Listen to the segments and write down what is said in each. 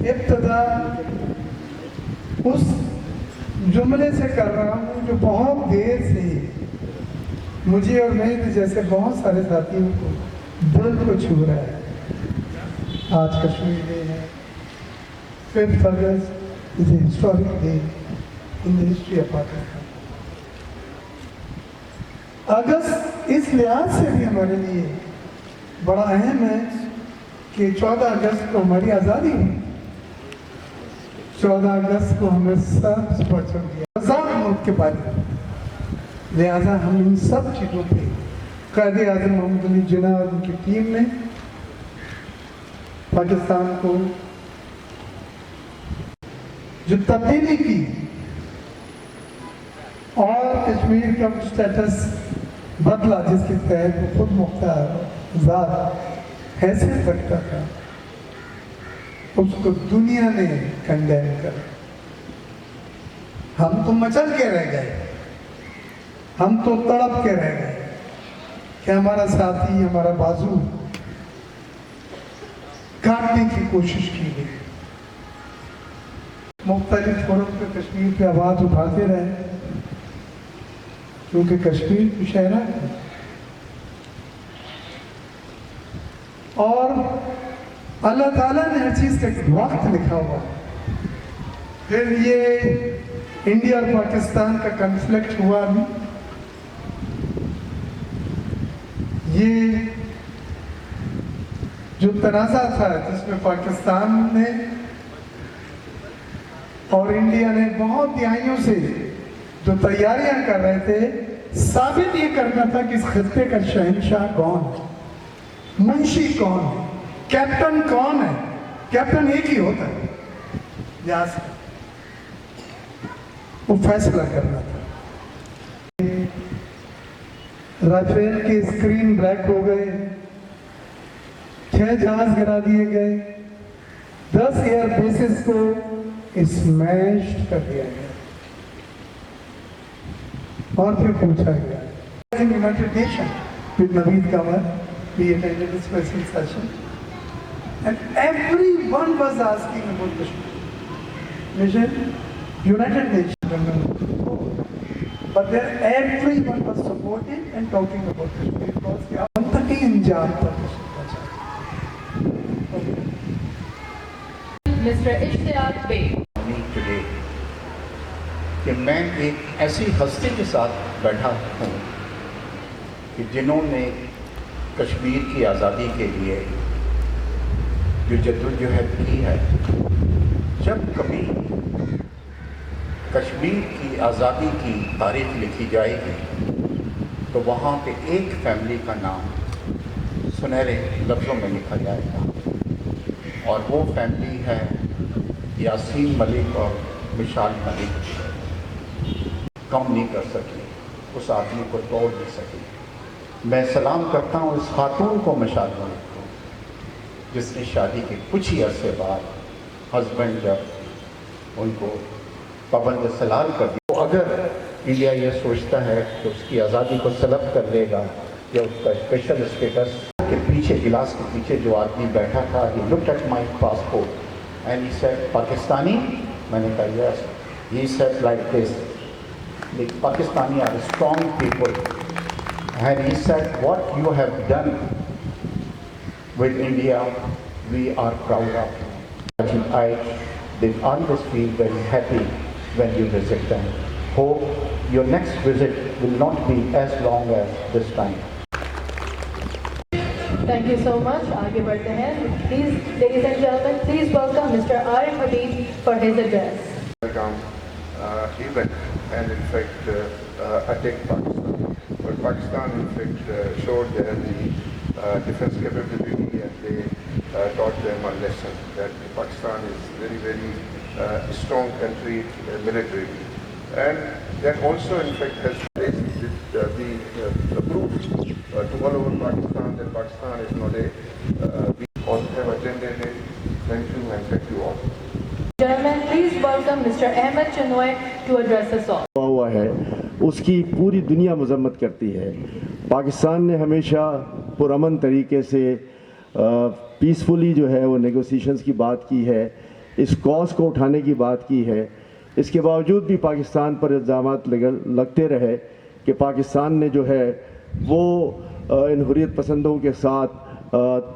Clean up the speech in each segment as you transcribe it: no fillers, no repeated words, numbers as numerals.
ابتدا اس جملے سے کر رہا ہوں جو بہت دیر سے مجھے اور میرے جیسے بہت سارے ساتھیوں کو دل کو چھو رہا ہے. آج کشمیر ڈے ہے. 5th August is a historic day in the history of Pakistan. اگست اس لحاظ سے بھی ہمارے لیے بڑا اہم ہے کہ 14 اگست کو ہماری آزادی ہوئی. 14 اگست کو ہمیں سب پر چڑھ دیا آزاد ملک کے بارے میں. لہذا ہم ان سب چیزوں پہ قائد اعظم محمد علی جناح اور ان کی ٹیم نے پاکستان کو جو تبدیلی کی اور کشمیر کا سٹیٹس بدلا جس کے تحت وہ خود مختار ذات حیثیت رکھتا تھا, اس کو دنیا نے کنڈیم کر. ہم تو مچل کے رہ گئے, ہم تو تڑپ کے رہ گئے کہ ہمارا ساتھی, ہمارا بازو کاٹنے کی کوشش کی گئی. مختلف فورم پہ کشمیر پہ آواز اٹھاتے رہے کیونکہ کشمیر مشاعرہ ہے اور اللہ تعالیٰ نے ہر چیز کا ایک وقت لکھا ہوا. پھر یہ انڈیا اور پاکستان کا کنفلکٹ ہوا بھی. یہ جو تنازع تھا جس میں پاکستان نے اور انڈیا نے بہت دہائیوں سے جو تیاریاں کر رہے تھے, ثابت یہ کرنا تھا کہ اس خطے کا شہنشاہ کون ہے, منشی کون ہے, کیپٹن کون ہے. کیپٹن ایک ہی ہوتا ہے, لہٰذا وہ فیصلہ کرنا تھا. رافیل کے اسکرین بلیک ہو گئے, 6 جہاز گرا دیے گئے, 10 ایئر بیسز کو اسمیش کر دیا گیا اور پھر پوچھا گیا. United Nations with Naveed Kamar, we attended a special session and everyone was asking about Kashmir. Mission, United Nations, but then everyone was supporting and talking about Kashmir because they are on the انجام تک. Mr. اشتیاق بے. today کہ میں ایک ایسی ہستی کے ساتھ بیٹھا ہوں کہ جنہوں نے کشمیر کی آزادی کے لیے جو جدوجہد کی ہے. جب کبھی کشمیر کی آزادی کی تاریخ لکھی جائے گی تو وہاں پہ ایک فیملی کا نام سنہرے لفظوں میں لکھا جائے گا اور وہ فیملی ہے یاسین ملک اور مشال ملک. کم نہیں کر سکی, اس آدمی کو توڑ نہیں سکی. میں سلام کرتا ہوں اس خاتون کو, مشال ملک کو, جس نے شادی کے کچھ ہی عرصے بعد ہسبینڈ جب ان کو پابند سلال کر دیا. تو اگر انڈیا یہ سوچتا ہے کہ اس کی آزادی کو سلب کر لے گا یا اس کا اسپیشل اسٹیٹس کے پیچھے, گلاس کے پیچھے جو آدمی بیٹھا تھا, he looked at my passport and he said, Pakistani? میں نے کہا yes. He said like this, the Pakistani are strong people and he said what you have done with India we are proud of. They always feel very happy when you visit them. Hope your next visit will not be as long as this time. Thank you so much. آگے بڑھتے ہیں. Please, ladies and gentlemen, please welcome Mr. Arif Habib for his address. Event and in fact attacked Pakistan. But Pakistan in fact showed them the defense capability and they taught them a lesson that Pakistan is very, very strong country militarily. And that also in fact has placed the proof to all over Pakistan that Pakistan is not a we all have attended it. Thank you and thank you all. Gentlemen, please welcome Mr. Ahmed Chinoy to address us all. ہوا ہے اس کی پوری دنیا مذمت کرتی ہے. پاکستان نے ہمیشہ پرامن طریقے سے پیسفلی جو ہے وہ نیگوسیشنز کی بات کی ہے. इस कॉज को उठाने की बात की है। इसके बावजूद भी पाकिस्तान पर इल्ज़ामात लगते रहे कि पाकिस्तान ने जो है वो इन हुर्रियत पसंदों के साथ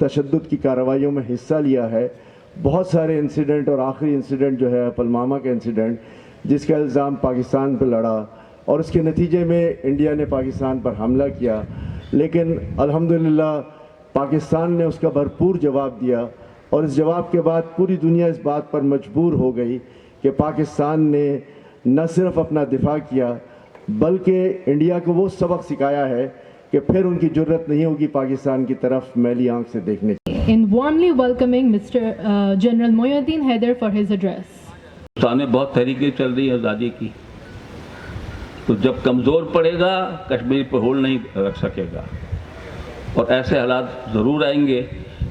तशद्दुद की कार्रवाइयों में हिस्सा लिया है। बहुत सारे इंसिडेंट और आखिरी इंसिडेंट जो है पुलवामा का इंसिडेंट, जिसका इल्ज़ाम पाकिस्तान पर लड़ा और उसके नतीजे में इंडिया ने पाकिस्तान पर हमला किया, लेकिन अल्हम्दुलिल्लाह पाकिस्तान ने उसका भरपूर जवाब दिया और इस जवाब के बाद पूरी दुनिया इस बात पर मजबूर हो गई कि पाकिस्तान ने न सिर्फ अपना दिफा किया बल्कि इंडिया को वो सबक सिखाया है कि फिर उनकी ज़रूरत नहीं होगी पाकिस्तान की तरफ मैली आंख से देखने की। In warmly welcoming Mr. General Moyuddin Haider for his address. सामने बहुत तरीके चल रही है आज़ादी की, तो जब कमज़ोर पड़ेगा कश्मीर पर होल्ड नहीं रख सकेगा और ऐसे हालात ज़रूर आएंगे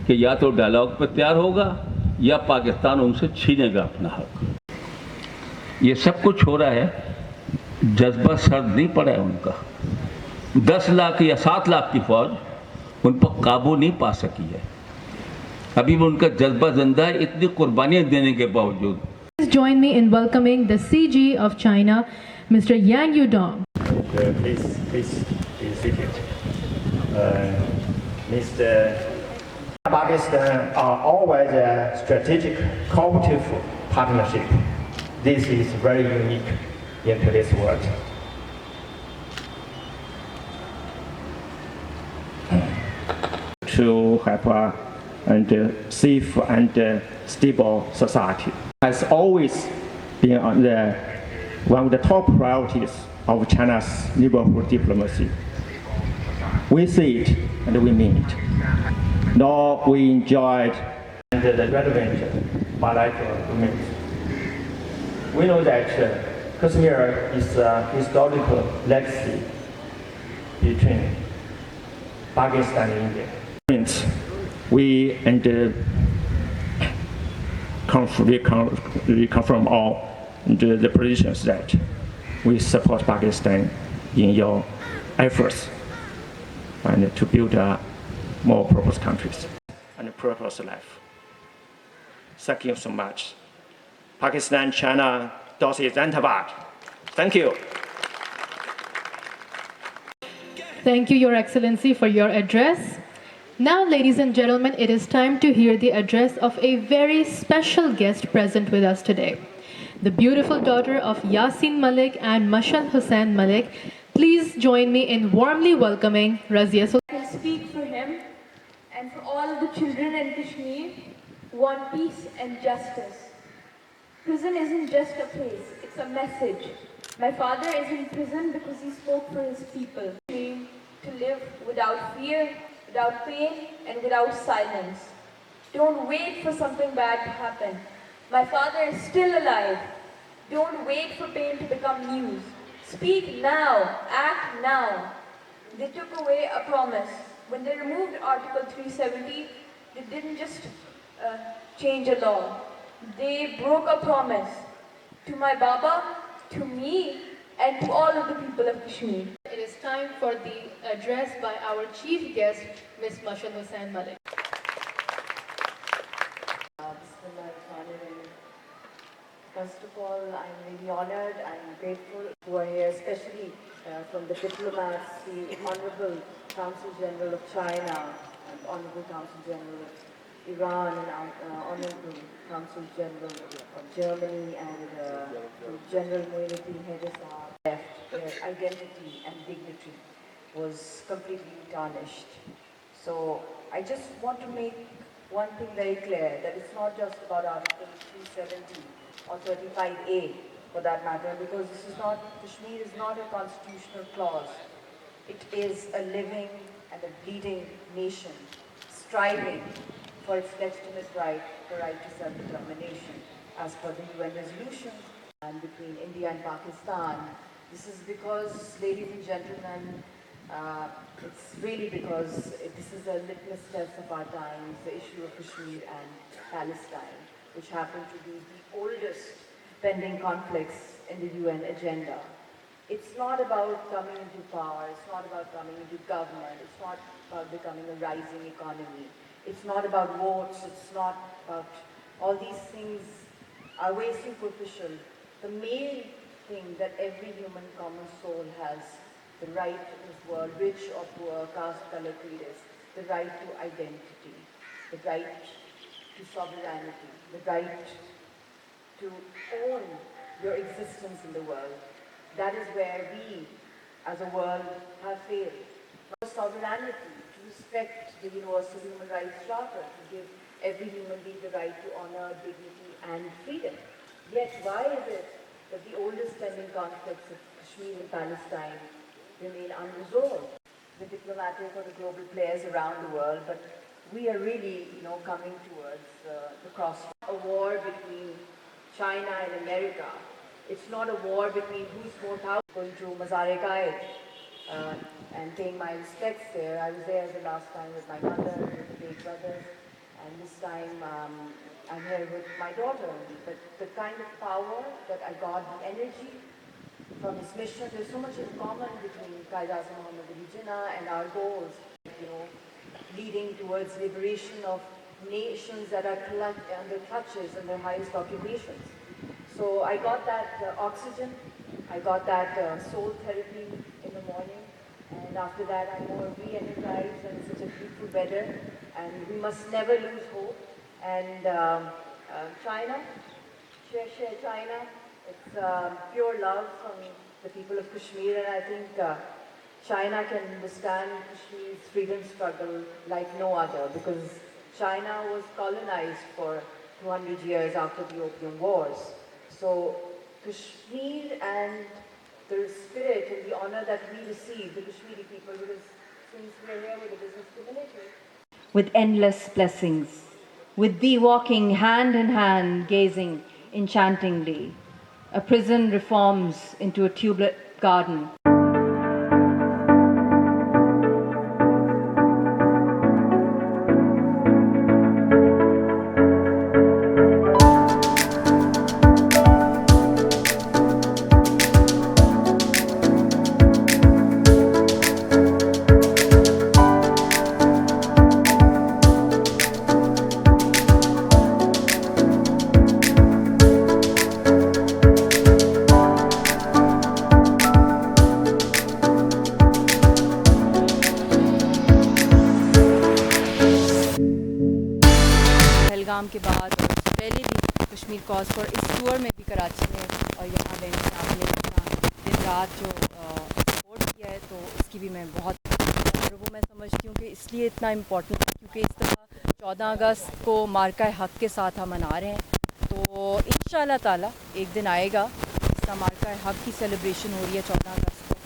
कि या तो डायलॉग पर तैयार होगा या पाकिस्तान उनसे छीनेगा अपना हक। ये सब कुछ हो रहा है, जज्बा सर्द नहीं पड़ा है उनका। 10 लाख या 7 लाख की फौज उन पर काबू नहीं पा सकी है, अभी भी उनका जज्बा जिंदा है इतनी कुर्बानियाँ देने के बावजूद। Please join me in welcoming the CG of China, Mr. Yang Yudong. Please be seated. Mr. Pakistan are always a strategic cooperative partnership. This is very unique in today's world. To have a safe and stable society has always been one of the top priorities of China's neighborhood diplomacy. We see it and we mean it. Nor we enjoyed the relevant bilateral agreements. We know that Kashmir is a historical legacy between Pakistan and India. We confirm all the positions that we support Pakistan in your efforts and to build a more prosperous countries and a prosperous life. Thank you so much. Pakistan, China, Dossier, Zanzibar. Thank you. Thank you, Your Excellency, for your address. Now, ladies and gentlemen, it is time to hear the address of a very special guest present with us today. The beautiful daughter of Yasin Malik and Mashal Hussain Malik. Please join me in warmly welcoming Razia Sultan. I speak for him and for all of the children in Kashmir who want peace and justice. Prison isn't just a place, it's a message. My father is in prison because he spoke for his people. To live without fear, without pain, and without silence. Don't wait for something bad to happen. My father is still alive. Don't wait for pain to become news. Speak now, act now. They took away a promise. When they removed Article 370, they didn't just change a law. They broke a promise to my Baba, to me, and to all of the people of Kashmir. It is time for the address by our chief guest, Ms. Mashal Hussain Malik. First of all, I'm really honored and grateful who are here, especially from the diplomats, the Honorable Consul General of China, and Honorable Consul General of Iran, and Honorable Consul General of Germany, and General Moyuddin Haider left. Their identity and dignity was completely tarnished. So I just want to make one thing very clear, that it's not just about Article 370 or 35A for that matter, because this is not, Kashmir is not a constitutional clause. It is a living and a bleeding nation striving for its legitimate right, the right to self-determination as per the UN resolution. And between India and Pakistan, this is because, ladies and gentlemen, it's really because this is a litmus test of our times, the issue of Kashmir and Palestine, which happen to be the oldest pending conflicts in the UN agenda. It's not about coming into power, it's not about coming into government, it's not about becoming a rising economy, it's not about votes, it's not about all these things are way superficial. The main thing that every human common soul has, the right to this world, rich or poor, caste, color, creed, is the right to identity, the right to sovereignty, the right to own your existence in the world. That is where we, as a world, have failed. For sovereignty, to respect the Universal Human Rights Charter, to give every human being the right to honor, dignity, and freedom. Yet, why is it that the oldest pending conflicts of Kashmir and Palestine remain unresolved? The diplomatic or the global players around the world, but we are really, coming towards the crossroads. A war between China and America. It's not a war between who's more powerful. Going to Mazar-e-Qaid and paying my respects there. I was there the last time with my mother, with the big brothers, and this time I'm here with my daughter. But the kind of power that I got, the energy from his mission, there's so much in common between Qaid Azam Muhammad Ali Jinnah and our goals, leading towards liberation of nations that are under clutches and their highest occupations. So I got that oxygen, I got that soul therapy in the morning, and after that I'm more re-energized, and it's such a beautiful weather, and we must never lose hope. And China, share China, it's pure love from the people of Kashmir, and I think China can understand Kashmir's freedom struggle like no other, because China was colonized for 200 years after the Opium Wars. So Kashmir and the spirit and the honor that we receive, the Kashmiri people, because since we're here with the business community, with endless blessings, with thee walking hand in hand, gazing enchantingly, a prison reforms into a tulip garden. के बाद और उससे पहले भी Kashmir cause for इस tour में भी कराची में और यहाँ बैंक आपने अपना दिन रात जो सपोर्ट किया है, तो उसकी भी मैं बहुत, और वो मैं समझती हूँ कि इसलिए इतना इम्पोर्टेंट है क्योंकि इस दफ़ा 14 अगस्त को मार्का हक़ के साथ हम मना रहे हैं। तो इंशाअल्लाह ताला एक दिन आएगा, इसका मार्का हक़ की सेलिब्रेशन हो रही है 14 अगस्त को,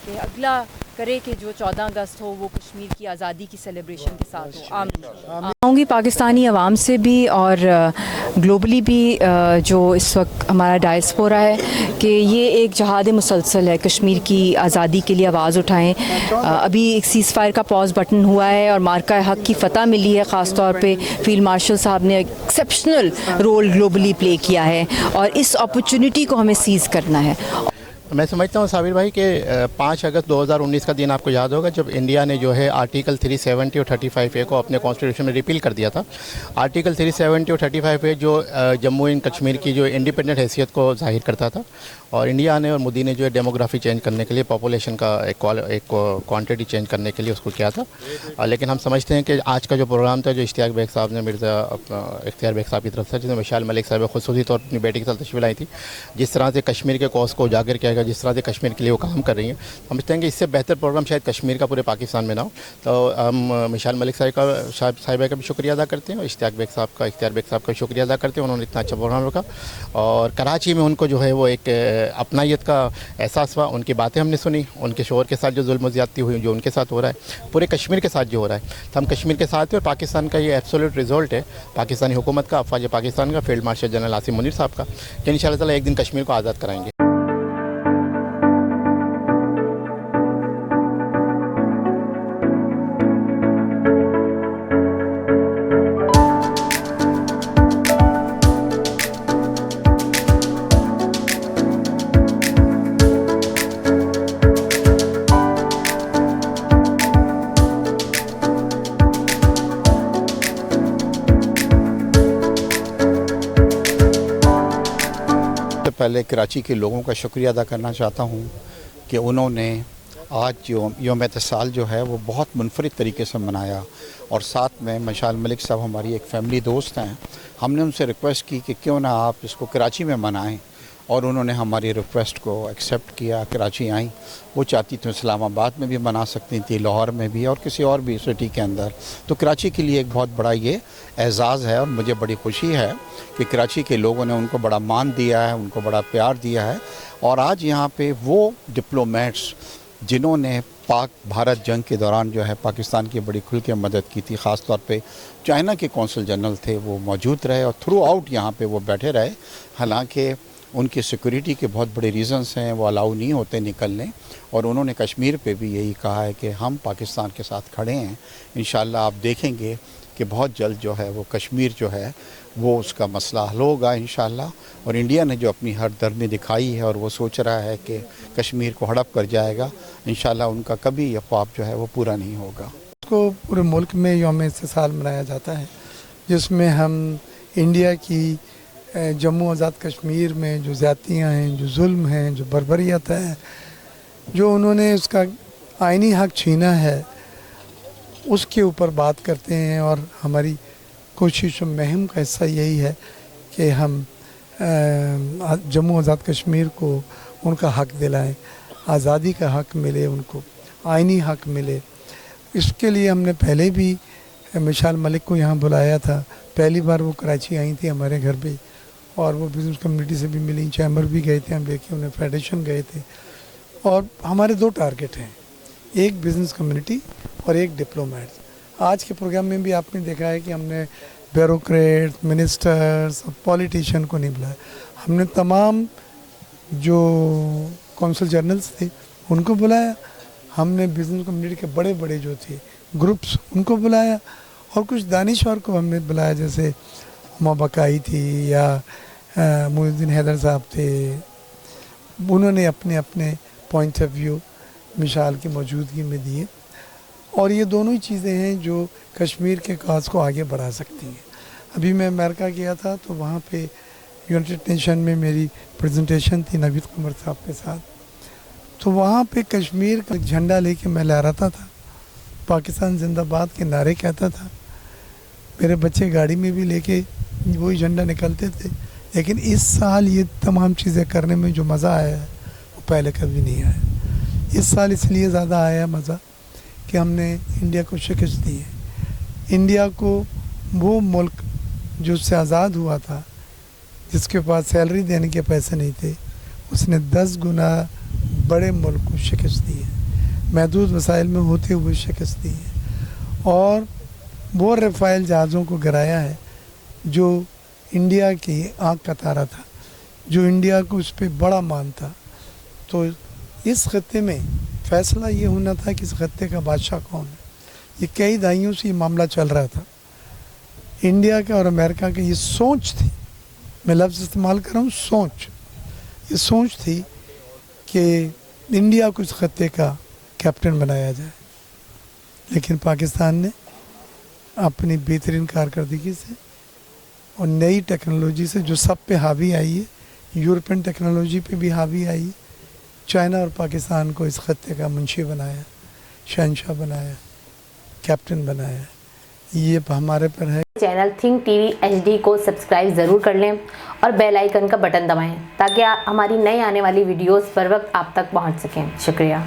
कि अगला करे कि जो 14 अगस्त हो वो कश्मीर की आज़ादी की सेलिब्रेशन के साथ हो। आमीन। आऊँगी पाकिस्तानी अवाम से भी और ग्लोबली भी जो इस वक्त हमारा डायस्पोरा है कि ये एक जहाद मुसलसल है, कश्मीर की आज़ादी के लिए आवाज़ उठाएं। अभी एक सीज़ फायर का पॉज बटन हुआ है और मार्का हक़ की फ़तह मिली है, ख़ास तौर पे फील्ड मार्शल साहब ने एक्सेप्शनल रोल ग्लोबली प्ले किया है और इस अपॉर्चुनिटी को हमें सीज़ करना है। मैं समझता हूँ साबिर भाई कि 5 अगस्त 2019 का दिन आपको याद होगा जब इंडिया ने जो है आर्टिकल 370 और 35A को अपने कॉन्स्टिट्यूशन में रिपील कर दिया था। आर्टिकल 370 और 35A जो जम्मू एंड कश्मीर की जो इंडिपेंडेंट हैसियत को जाहिर करता था, और इंडिया ने और मोदी ने जो है डेमोग्राफी चेंज करने के लिए, पॉपुलेशन का एक क्वांटिटी चेंज करने के लिए उसको किया था। लेकिन हम समझते हैं कि आज का जो प्रोग्राम था जो इश्तियाक बेग साहब ने, मिर्ज़ा इख्तियार बेग साहब की तरफ से, जिसमें मुशाल मलिक साहब खुसूसी तौर पर अपनी बेटी के साथ तशरीफ़ लाई थी, जिस तरह से कश्मीर के कॉज को उजागर किया गया, जिस तरह से कश्मीर के लिए वो काम कर रही हैं, समझते हैं कि इससे बेहतर प्रोग्राम शायद कश्मीर का पूरे पाकिस्तान में ना हो। तो हम मुशाल मलिक साहिबा का भी शुक्रिया अदा करते हैं और इख्तियार बेग साहब का शुक्रिया अदा करते हैं, उन्होंने इतना अच्छा प्रोग्राम रखा। और कराची में उनको जो है वो एक अपनायत का एहसास हुआ, उनकी बातें हमने सुनी, उनके शोहर के साथ जो जुल्म ज़्यादती हुई जो उनके साथ हो रहा है, पूरे कश्मीर के साथ जो हो रहा है, तो हम कश्मीर के साथ हैं। और पाकिस्तान का ये एब्सोल्यूट रिजल्ट है पाकिस्तानी हुकूमत का, अफवाज पाकिस्तान का, field marshal general Asim Munir साहब का, कि इंशाअल्लाह ताला एक दिन कश्मीर को आज़ाद कराएंगे। पहले कराची के लोगों का शुक्रिया अदा करना चाहता हूँ कि उन्होंने आज जो यौम इत्तेसाल जो है वो बहुत मुनफरिद तरीके से मनाया, और साथ में मुशाल मलिक साहब हमारी एक फ़ैमिली दोस्त हैं, हमने उनसे रिक्वेस्ट की कि क्यों ना आप इसको कराची में मनाएं, और उन्होंने हमारी रिक्वेस्ट को एक्सेप्ट किया, कराची आई। वो चाहती तो इस्लामाबाद में भी मना सकती थी, लाहौर में भी, और किसी और भी सिटी के अंदर। तो कराची के लिए एक बहुत बड़ा ये एज़ाज़ है, और मुझे बड़ी खुशी है कि कराची के लोगों ने उनको बड़ा मान दिया है, उनको बड़ा प्यार दिया है। और आज यहाँ पे वो डिप्लोमेट्स जिन्होंने पाक भारत जंग के दौरान जो है पाकिस्तान की बड़ी खुल के मदद की थी, ख़ास तौर पे चाइना के कौंसल जनरल थे, वो मौजूद रहे और थ्रू आउट यहाँ पे वो बैठे रहे। हालांकि उनकी सिक्योरिटी के बहुत बड़े रीज़न्स हैं, वो अलाउ नहीं होते निकलने, और उन्होंने कश्मीर पे भी यही कहा है कि हम पाकिस्तान के साथ खड़े हैं। इंशाल्लाह आप देखेंगे कि बहुत जल्द जो है वो कश्मीर जो है वो उसका मसला हल होगा इंशाल्लाह। और इंडिया ने जो अपनी हरदर्दी दिखाई है और वो सोच रहा है कि कश्मीर को हड़प कर जाएगा, इंशाल्लाह उनका कभी ये ख्वाब जो है वो पूरा नहीं होगा। उसको पूरे मुल्क में यौम इस्तेहसाल मनाया जाता है, जिसमें हम इंडिया की जम्मू आज़ाद कश्मीर में जो ज़्यादतियाँ हैं, जो जुल्म हैं, जो बर्बरियत है, जो उन्होंने उसका आइनी हक छीना है, उसके ऊपर बात करते हैं। और हमारी कोशिश और मुहिम का हिस्सा यही है कि हम जम्मू आज़ाद कश्मीर को उनका हक दिलाएं, आज़ादी का हक मिले, उनको आइनी हक मिले। इसके लिए हमने पहले भी मुशाल मलिक को यहाँ बुलाया था। पहली बार वो कराची आई थी हमारे घर पे, और वो बिज़नेस कम्युनिटी से भी मिली, चैम्बर भी गए थे हम लेके, उन्हें फेडरेशन गए थे। और हमारे दो टारगेट हैं, एक बिज़नेस कम्युनिटी और एक डिप्लोमेट्स। आज के प्रोग्राम में भी आपने देखा है कि हमने ब्यूरोक्रेट, मिनिस्टर्स और पॉलिटिशियन को नहीं बुलाया, हमने तमाम जो कौंसल जनरल्स थे उनको बुलाया, हमने बिज़नेस कम्युनिटी के बड़े बड़े जो थे ग्रुप्स उनको बुलाया, और कुछ दानिश्वर को हमने बुलाया, जैसे मबकाई थी या मुहिद्दीन हैदर साहब थे। उन्होंने अपने अपने पॉइंट ऑफ व्यू मिशाल की मौजूदगी में दिए, और ये दोनों ही चीज़ें हैं जो कश्मीर के काज को आगे बढ़ा सकती हैं। अभी मैं अमेरिका गया था तो वहाँ पे यूनाइटेड नेशन में मेरी प्रेजेंटेशन थी नवीद कुमार साहब के साथ, तो वहाँ पे कश्मीर का झंडा लेके मैं लहराता था, पाकिस्तान जिंदाबाद के नारे कहता था। मेरे बच्चे गाड़ी में भी लेके वही झंडा निकलते थे। लेकिन इस साल ये तमाम चीज़ें करने में जो मज़ा आया है वो पहले कभी नहीं आया। इस साल इसलिए ज़्यादा आया मज़ा कि हमने इंडिया को शिकस्त दी है। इंडिया को वो मुल्क जो उससे आज़ाद हुआ था, जिसके पास सैलरी देने के पैसे नहीं थे, उसने 10 गुना बड़े मुल्क को शिकस्त दी है, महदूद वसाइल में होते हुए शिकस्त दी है। और वो रफ़ाइल जहाज़ों को गिराया है जो इंडिया की आँख का तारा था, जो इंडिया को उस पर बड़ा मान था। तो इस खत्ते में फ़ैसला ये होना था कि इस खत्ते का बादशाह कौन है। ये कई दहाइयों से ये मामला चल रहा था। इंडिया का और अमेरिका की ये सोच थी, मैं लफ्ज़ इस्तेमाल कर रहा हूँ सोच, ये सोच थी कि इंडिया को इस खत्ते का कैप्टन बनाया जाए। लेकिन पाकिस्तान ने अपनी बेहतरीन कारकर्दगी से और नई टेक्नोलॉजी से जो सब पे हावी आई है, यूरोपियन टेक्नोलॉजी पे भी हावी आई, चाइना और पाकिस्तान को इस खत्ते का मुंशी बनाया, शहंशाह बनाया, कैप्टन बनाया। ये हमारे पर है। चैनल थिंक टीवी HD को सब्सक्राइब ज़रूर कर लें और बेल आइकन का बटन दबाएं ताकि हमारी नई आने वाली वीडियोस पर वक्त आप तक पहुंच सकें। शुक्रिया।